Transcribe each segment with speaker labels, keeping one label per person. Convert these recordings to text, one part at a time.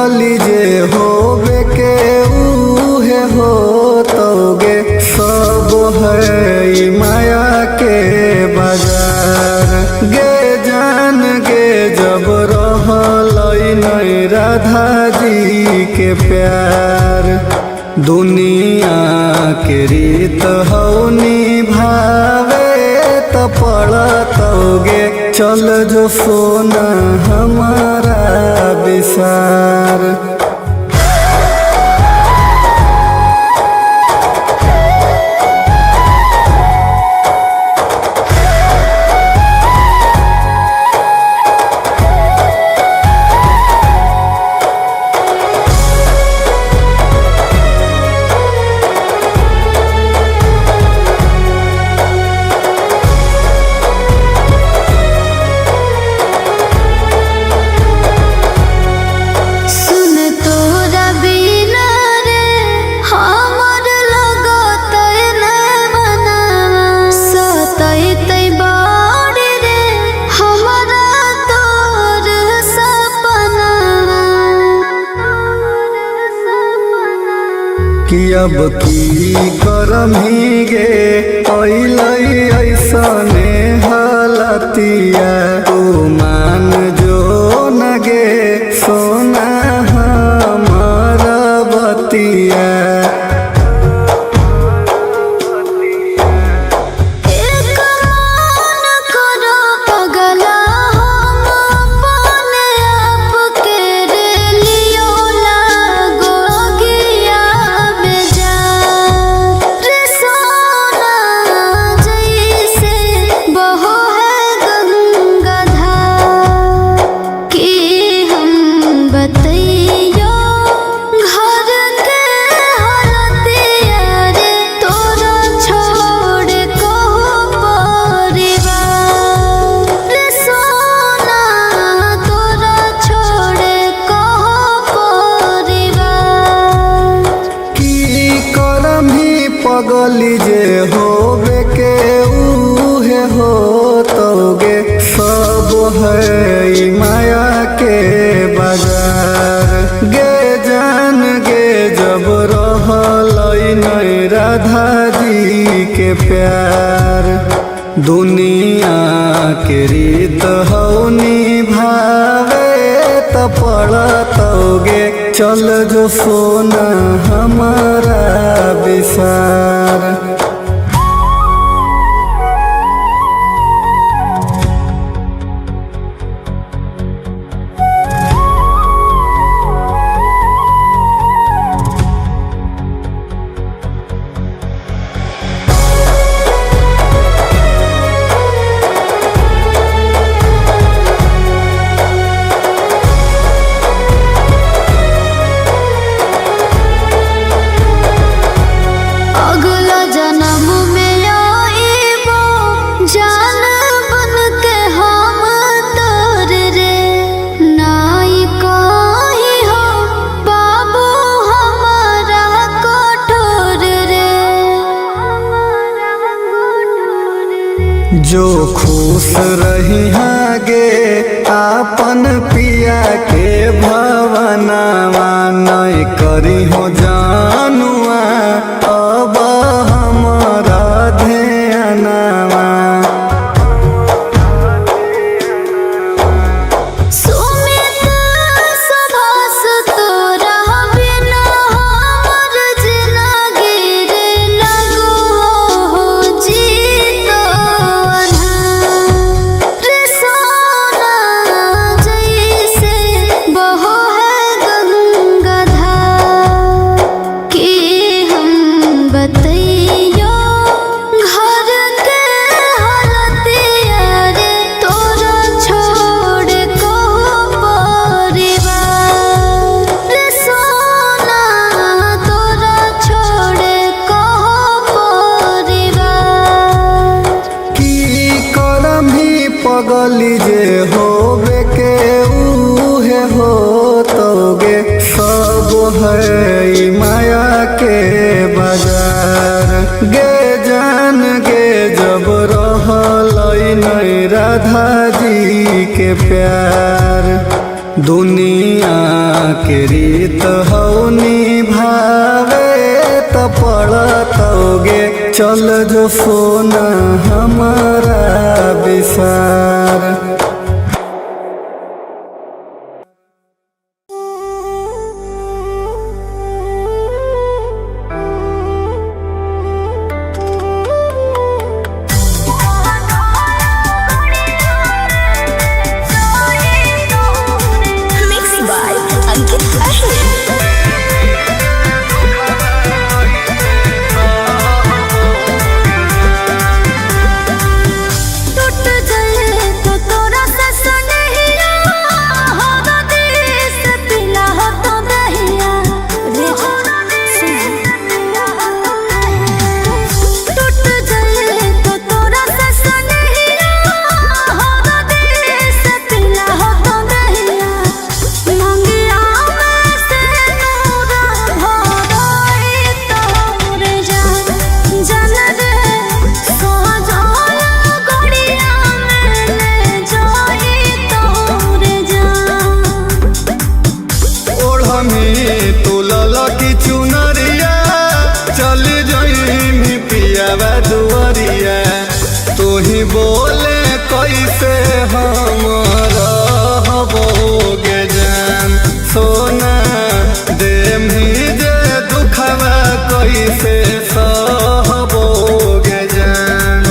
Speaker 1: पगली जे होबे के उहे हो तोगे सब है ई माया के बाजार। गे जान गे जब रहलई नहीं राधा जी के प्यार, दुनिया के रीत हौ निभावे त पड़तोगे चल जो सोना हमारा विसार। कि अब की करम ही गे अइलई ऐसने हालतिया, तू मान जो न गे सोना हमारा बतिया। पगली जे होबे के उहे हो तोगे सब है ई माया के बाजार। गे जान गे जब रहलई नहीं राधा जी के प्यार, दुनिया के रीत हौ निभावे त पड़तोगे चल जो सोना हमारा विसार। जो खुश रही गे आपन पिया के भवनवा, नहीं करी हो जानुआ अब हमारा ध्यानवा। पगली जे होबे के उहे हो तोगे सब है ई माया के बाजार। गे जान गे जब रहलई नहीं राधा जी के प्यार, दुनिया के रीत हौ निभावे त पड़तोगे चल जो सोना हमारा विसार। बोले कैसे हम रहबोगे जान सोना देम ही जे दुखवा कैसे सहबोगे जान।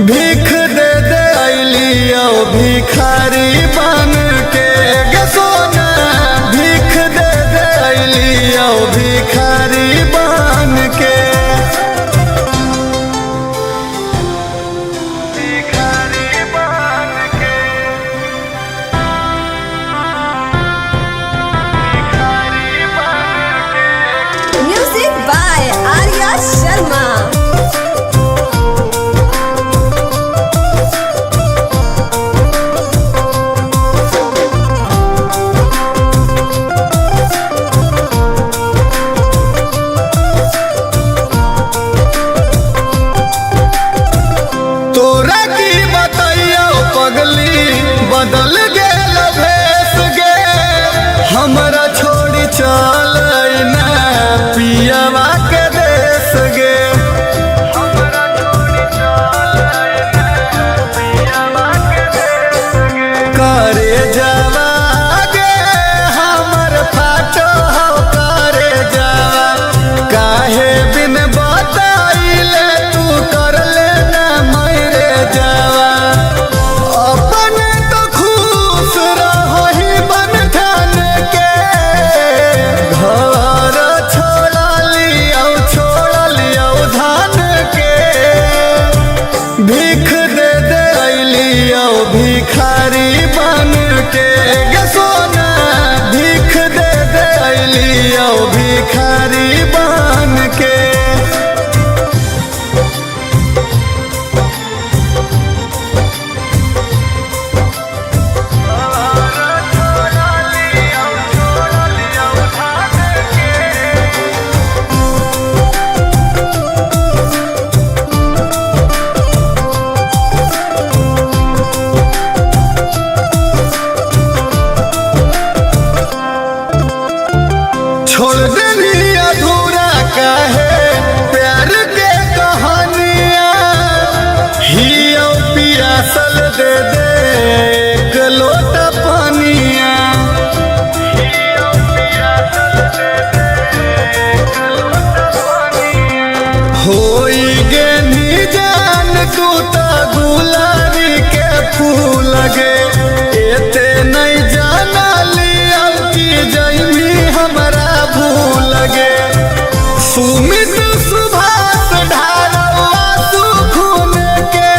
Speaker 1: भीख दे दे अलियो भिखारी बन बदल गेल भेस गे हमरा छोड़ी चल ना पियवा के देश गे करे जावा गे हमर फाटो हो करे जावा काहे बिन बताइले तू कर लेना मरे जावा अपन तो खुश रही बन ठान के घर छोड़ लियो धान के भीख दे अलियो भिखारी बन के गे सोना भीख दे अलियो भिखारी बन के छोड़ देनी अधूरा काहे प्यार के कहानियाँ हियो पियासल दे एक लोटा पानिया होई गे नी जान तू तो गुलारी के फूल गे एते नहीं जाना लिया कि जैमी हमरा भूल गे सुमित सुभाष ढारवा सुखुन के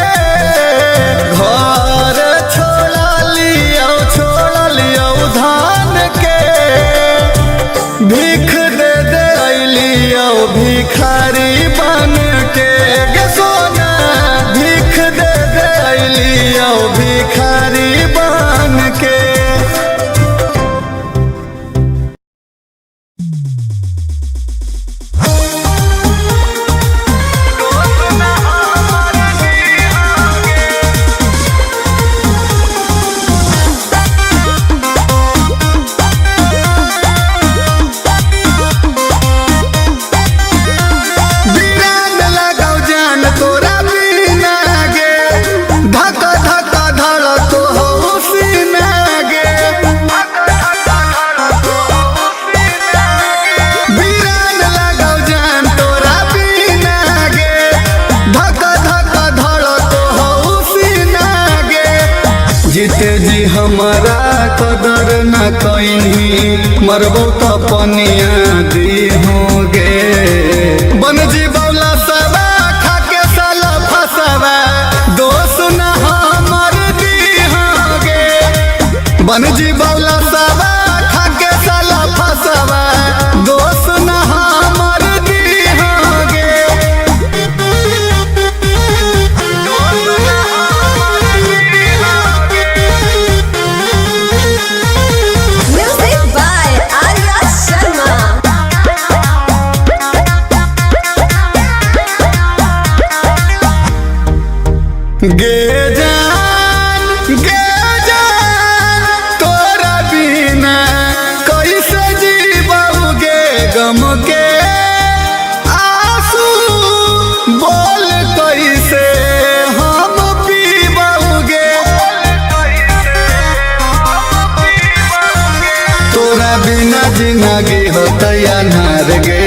Speaker 1: घर छोड़ लियो धान के भीख दे अलियो भिखारी बन के गे सोना भीख दे अलियो भिखारी बन के बिरान लगाओ जान तोरा बिना गे धक धक धड़क हो सीना गे बिरान लगाओ जान तोरा बिना गे धक धक धड़क हो सीना गे जीते जी हमारा कदर न कहीं मरबो तो पनिया दी होगे बन जी बौला सबा खाके साला फसवा दोस्त न हमर दी होगे बन जी बौला सबा खाके साला फसवा दोस्त न हमर दी होगे
Speaker 2: Music by Arya Sharma.
Speaker 1: गे जान तोरा बिना कैसे जीबोगे गम के आंसू बोल कैसे हम पीबोगे तोरा बिना जिंदगी होता अनार गे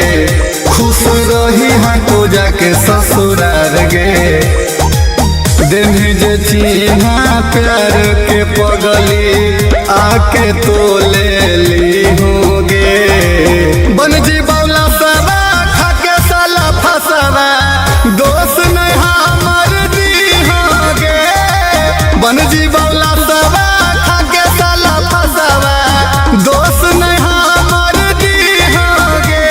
Speaker 1: खुश रही हाँ तो जाके ससुरार गे देने जे चिन्हा प्यार के पगली आके तो ले ली होगे बन जी बौला सबा खाके साला फसवा दोस्त नहीं हमर दी होगे बन जी बौला सबा खाके साला फसवा दोस्त नहीं हमर दी होगे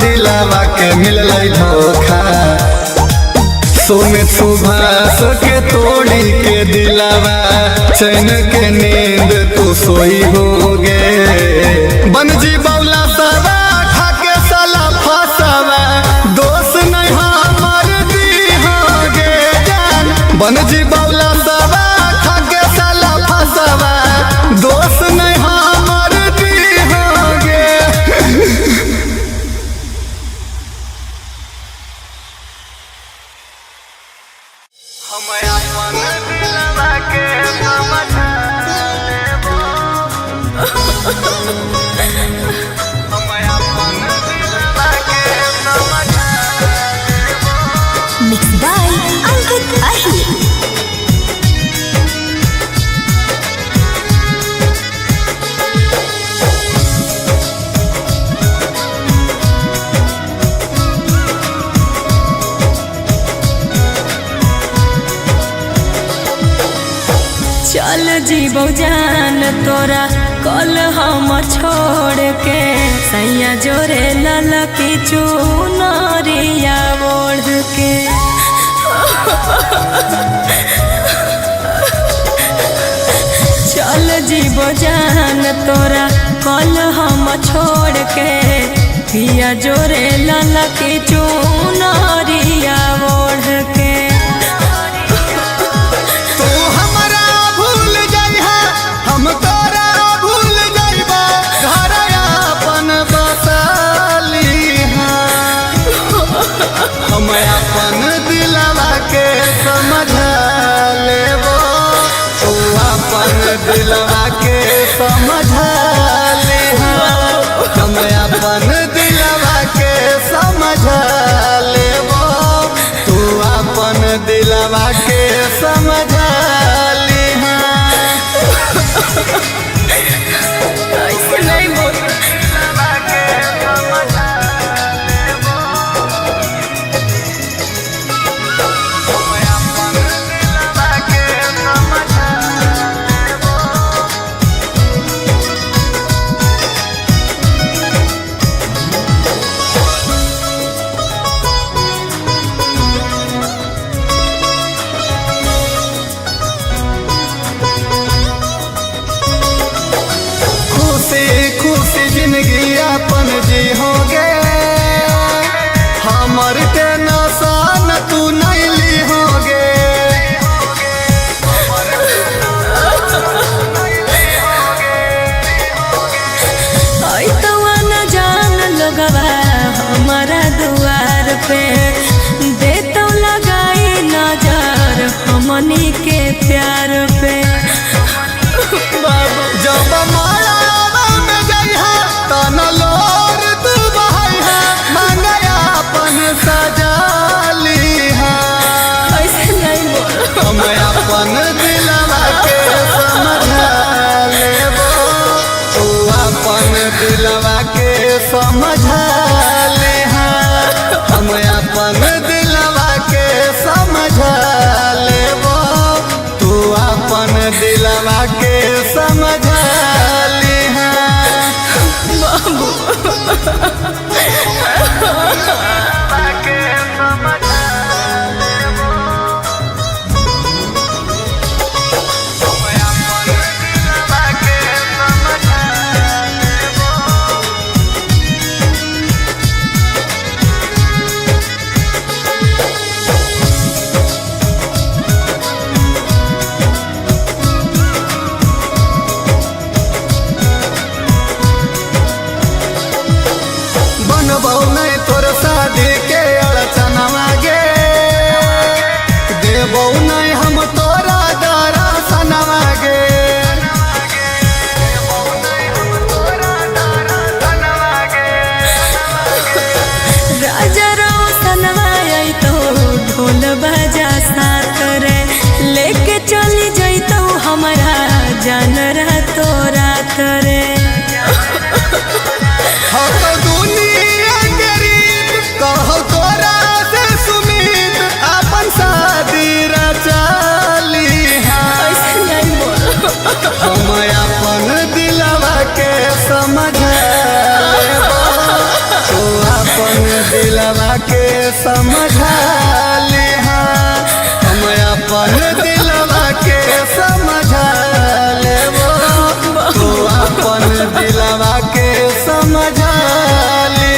Speaker 1: दिलावा के मिलल धोखा। सुमित सुभाष के तोड़ी के दिलावा चैन के नींद तू सोई होगे। बनजी बौला सवा खाके साला फसावा दोस्त नहीं हमर दी होगे जान। बनजी बौला सवा खाके साला फसावा दोस्त नहीं हमर दी होगे।
Speaker 2: Mixed by Ankit Ahir.
Speaker 3: चल जीवो जान तोरा कल हम छोड़ के सैया जोरे ललकी चुनरिया ओढ़ के। चल जीवो जान तोरा कल हम छोड़ के पिया जोरे ललकी चुनरिया ओढ़ के।
Speaker 1: हम तोरा भूल जाइबा घर अपन बसाली। हम अपन दिलवा के समझा लेबो तू अपन दिलवा के समझा ले। हम अपन दिलवा के समझा लेबो तू अपन दिलवा के समझा ले।
Speaker 3: ऐसे नहीं बोल।
Speaker 1: खुशी जिंदगी अपन जी होगे। हमर के नसान तू नहीं ली होगे।
Speaker 3: तो न जान लगवा हमारा दुआर पे दे तो लगाई नजर हमनी के प्यार पे।
Speaker 1: जब माया में जइहा तन लोर तू बहैहा मंगया अपन सजालीहा।
Speaker 3: ऐसे नहीं बोल।
Speaker 1: हम अपन दिलवा के समझा लेबो तू अपन दिलवा के समझा लेहा। हम अपन दिलवा के समझा लेबो तू अपन दिलवा के समझा लेहा। बनबौ नहीं तोर शादी के अड़चनवा गे। देबौ नहीं हम तोरा दर्शनवा गे।
Speaker 3: राजा रोशनवा तो ढोल बजा साथ रे लेके चली जैतो हमारा जान रातो रात रे।
Speaker 1: तो दुनिया के रीत कहो तोरा से सुमित अपन शादी रचाली।
Speaker 3: ऐसे नहीं बोल।
Speaker 1: हम अपन दिलवा के समझा लेबो तू अपन समझा ले हम अपन दिलवा के समझा लेबो तू अपन दिलवा के समझा ले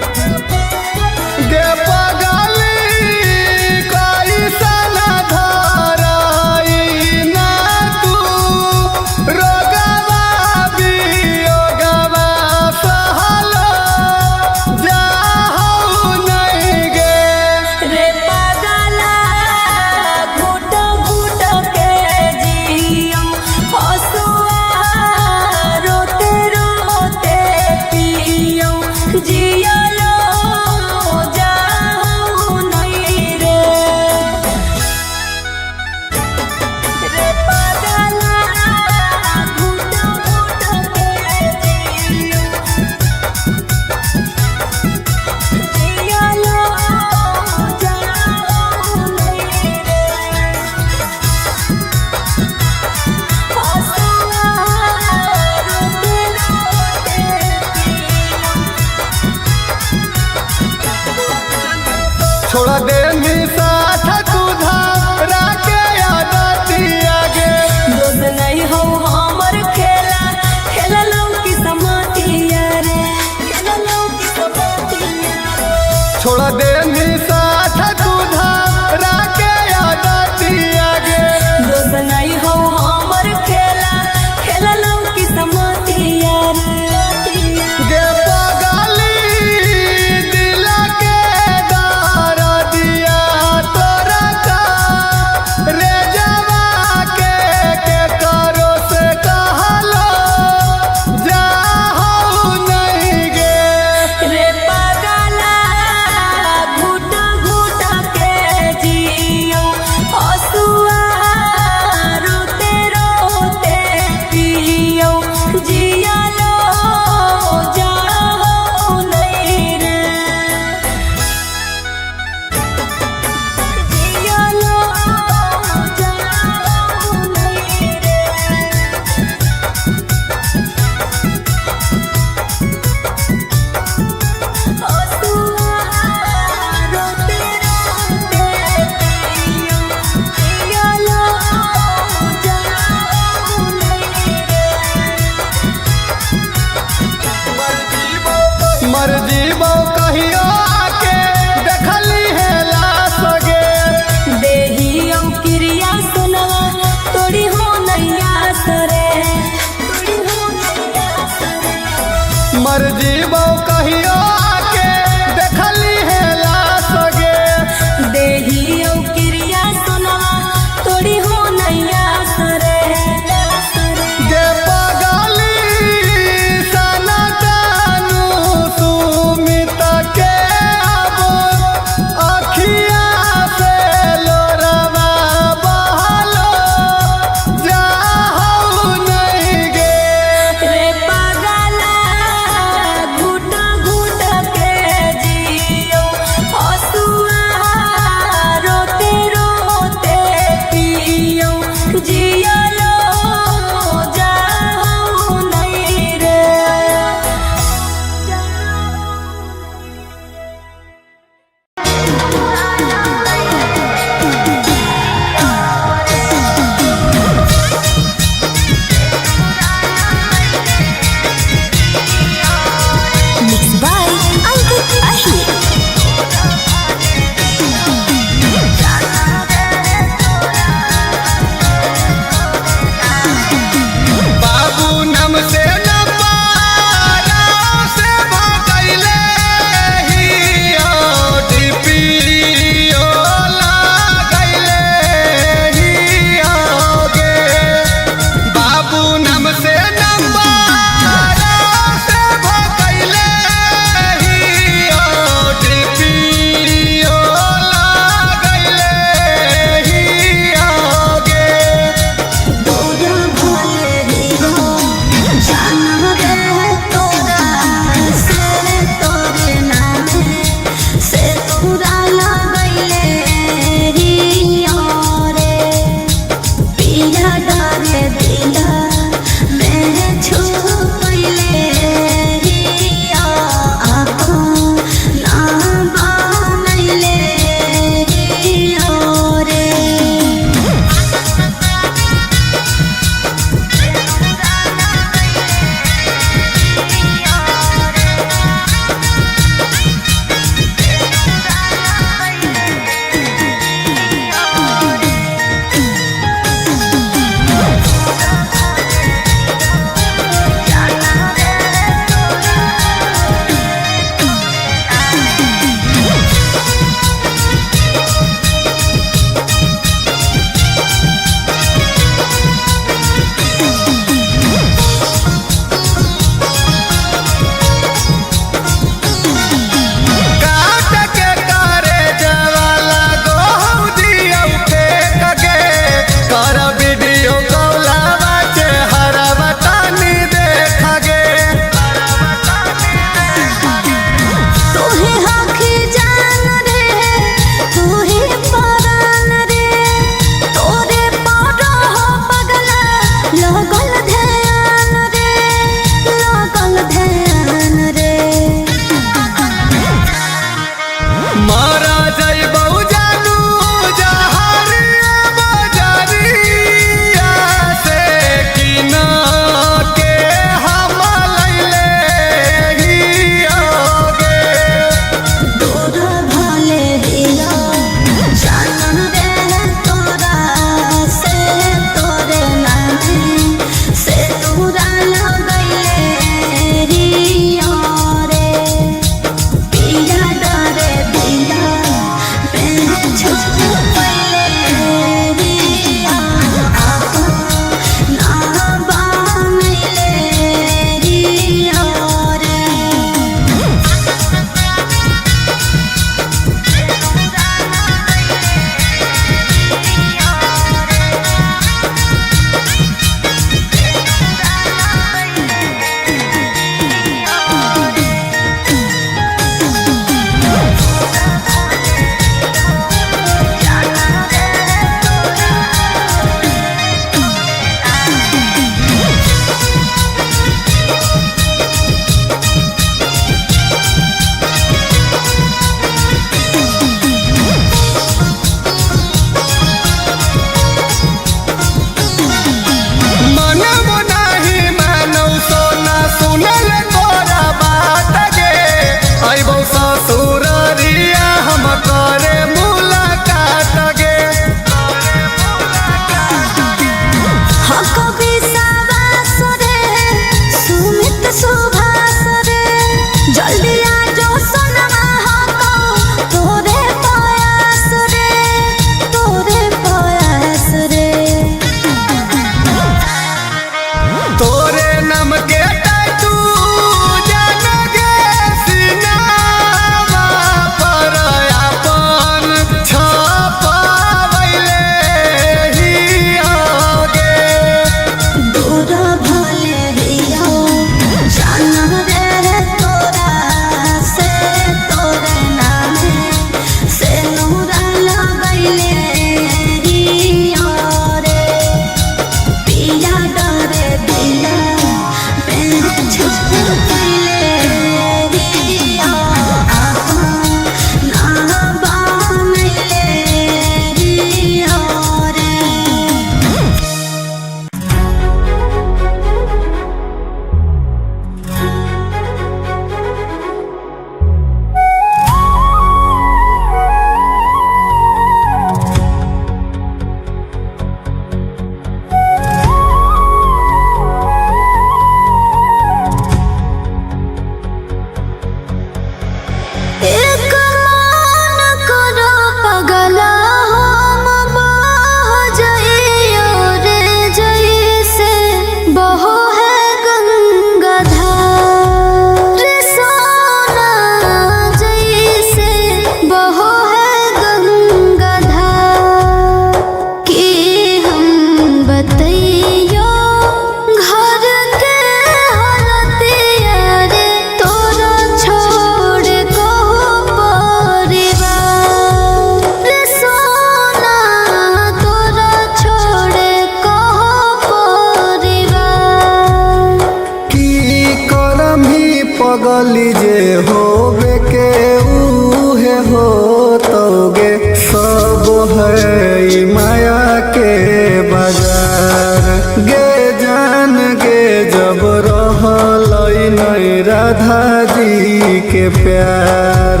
Speaker 1: बाजार गे जान गे जब रहलई नहीं राधा जी के प्यार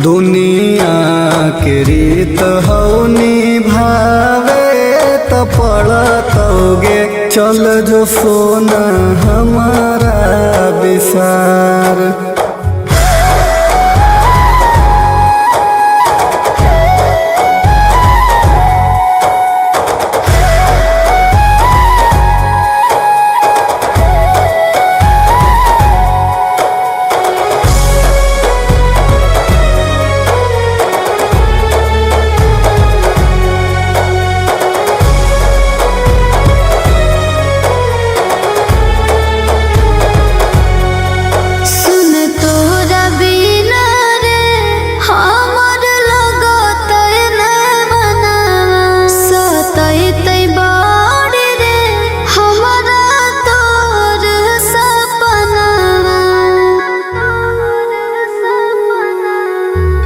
Speaker 1: दुनिया के रीत हौनी भावे त पड़तोगे चल जो सोना हमारा विसार।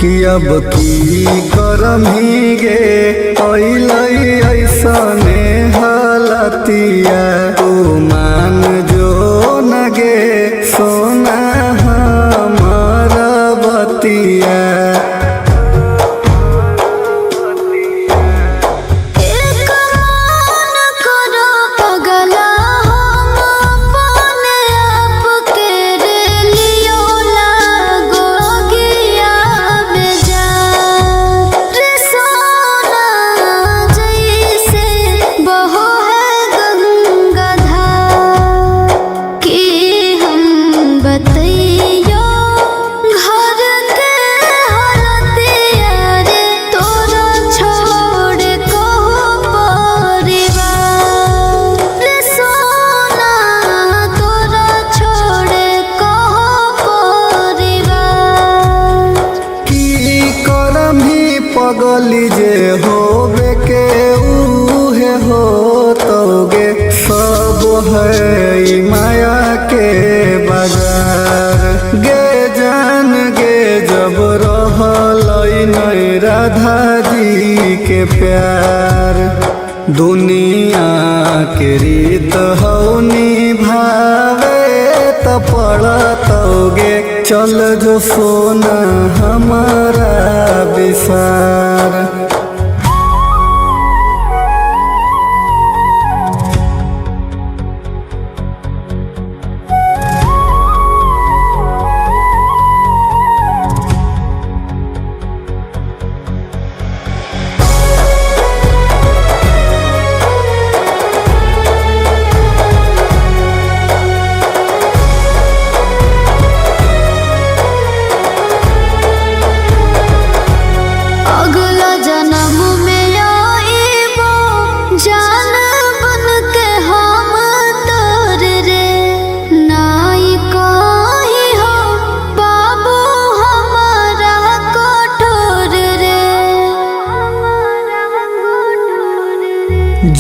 Speaker 1: कि अब की करम ही गे अइलई ऐसने हालतिया तू मान जो न गे सोना हमार बतिया। पगली जे होबे के उहे हो तोगे सब है माया के बाजार गे जान गे जब रहलई नहीं राधा जी के प्यार दुनिया के रीत हौनी भावे त त पड़तोगे, चल जो सोना हमारा विसार।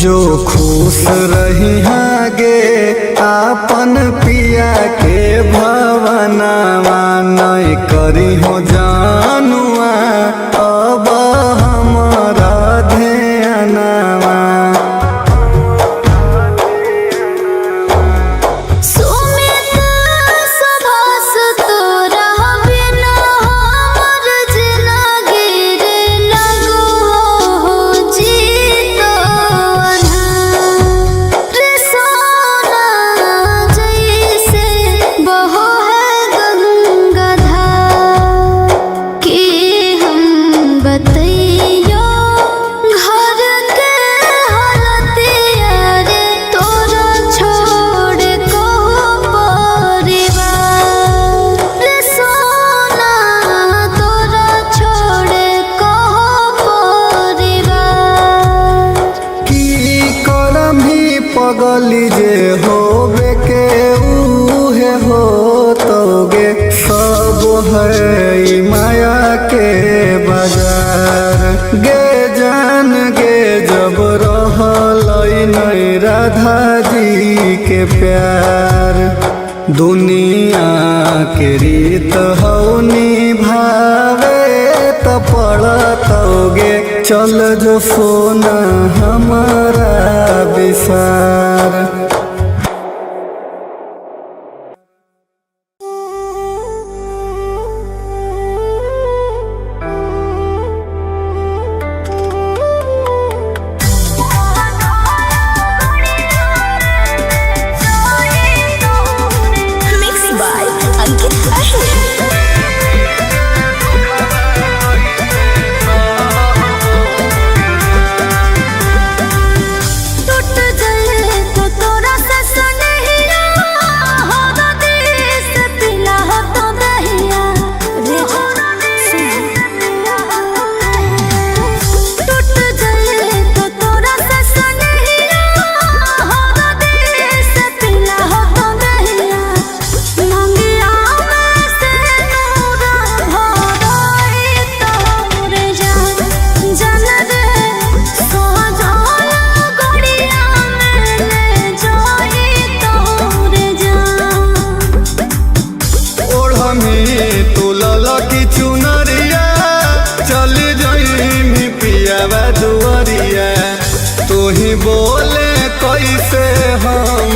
Speaker 1: जो खुश रही आगे आपन पिया के भवनवा नहीं करी हो जानुआ अब हमारा ध्यानवा। पगली जे होबे के उहे हो तोगे सब है माया के बाजार। गे जान गे जब रहलई नहीं राधा जी के प्यार दुनिया के रीत हौनी भावे त पड़तोगे, चल जो सोना हमारा निसार।
Speaker 2: Mixed by Ankit Ahir.
Speaker 3: टूट गए तो तोरा से सुनहिया हो देश पिला हो तो दहिया रे टूट गए तो तोरा से सुनहिया हो देश पिला हो तो दहिया मंगिया में से नूरा हो रोई तोरे जान रे सो जाया गड़िया में ले जोई तोरे जान।
Speaker 1: ओढ़नी तुलल की चुनरिया चल जई पियावा दुआरिया तू ही बोले कैसे हम